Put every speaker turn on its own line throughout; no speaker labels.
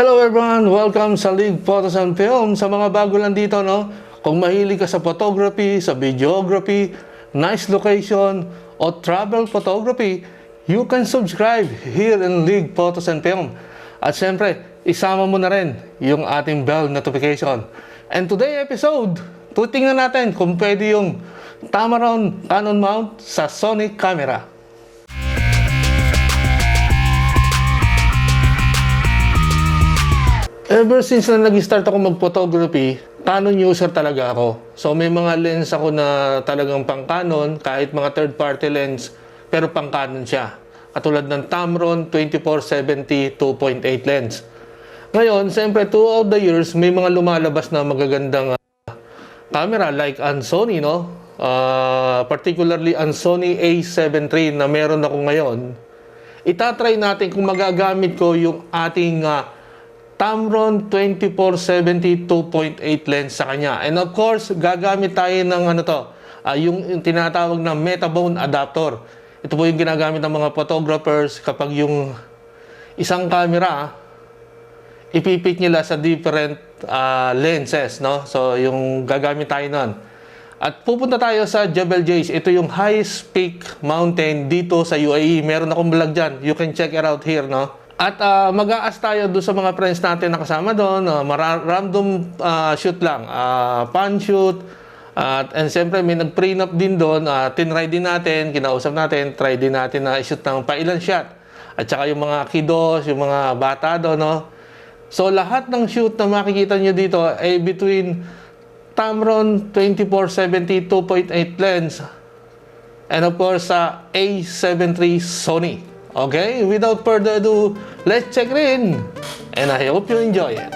Hello everyone! Welcome sa League Photos and Film. Sa mga bago lang dito, no? Kung mahilig ka sa photography, sa videography, nice location, o travel photography, you can subscribe here in League Photos and Film. At syempre, isama mo na rin yung ating bell notification. And today episode, tutingnan natin kung pwede yung Tamron Canon mount sa Sony camera. Ever since na nag-start ako mag-photography, Canon user talaga ako. So may mga lens ako na talagang pang Canon, kahit mga third-party lens, pero pang Canon siya. Katulad ng Tamron 24-70mm 2.8 lens. Ngayon, siyempre throughout the years, may mga lumalabas na magagandang camera like ang Sony, no? Particularly ang Sony A7Iii na meron ako ngayon. Itatry natin kung magagamit ko yung ating Tamron 24-70mm 2.8 lens sa kanya. And of course, gagamit tayo ng yung tinatawag na Metabones adaptor. Ito po yung ginagamit ng mga photographers kapag yung isang camera ipipit nila sa different lenses, no? So, yung gagamit tayo nun. At pupunta tayo sa Jebel Jais. Ito yung highest peak mountain dito sa UAE. Meron akong vlog dyan. You can check it out here, no? At mag-aas tayo doon sa mga friends natin na kasama doon. Random shoot lang. Pan shoot. And siyempre may nag-prenup din doon. Tinry din natin, kinausap natin, try din natin na shoot ng pailan shot. At saka yung mga kiddos, yung mga bata doon, no? So lahat ng shoot na makikita nyo dito ay between Tamron 24-70mm 2.8 lens and of course sa A7Iii Sony. Okay, without further ado, let's check it in. And I hope you enjoy it.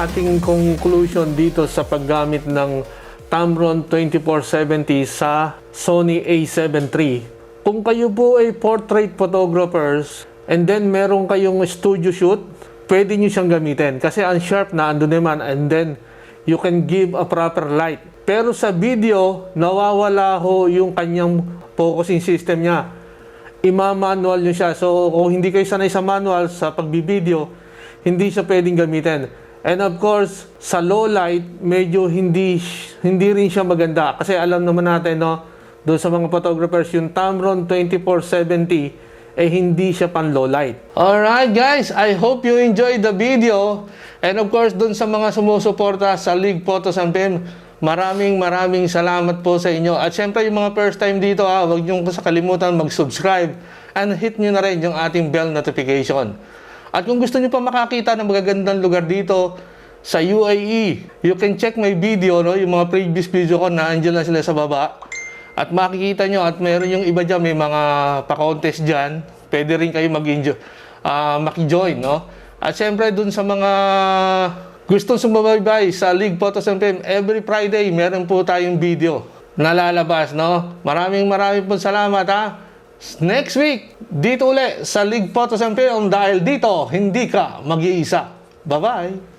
ating conclusion dito sa paggamit ng Tamron 24-70 sa Sony A7 III. Kung kayo po ay portrait photographers and then meron kayong studio shoot, pwede nyo siyang gamitin kasi ang sharp na ando naman, and then you can give a proper light. Pero sa video, nawawala ho yung kanyang focusing system niya. Ima-manual nyo siya. So kung hindi kayo sanay sa manual sa pagbibideo, hindi siya pwedeng gamitin. And of course, sa low light, medyo hindi rin siya maganda. Kasi alam naman natin, no, doon sa mga photographers, yung Tamron 24-70, hindi siya pan low light. Alright guys, I hope you enjoyed the video. And of course, doon sa mga sumusuporta sa League Photos and Film, maraming salamat po sa inyo. At syempre, yung mga first time dito, huwag nyo kalimutan mag-subscribe and hit nyo na rin yung ating bell notification. At kung gusto nyo pa makakita ng magagandang lugar dito sa UAE, you can check my video, no? Yung mga previous video ko na andyan na sila sa baba. At makikita nyo, at meron yung iba dyan, may mga pa-contest dyan. Pwede rin kayo maki-join, no? At syempre, dun sa mga gustong sumabaybay sa League Photos and Film, every Friday, meron po tayong video na lalabas, no? Maraming po salamat, ha? Next week, dito ulit sa League Photos and Film dahil dito, hindi ka mag-iisa. Bye-bye!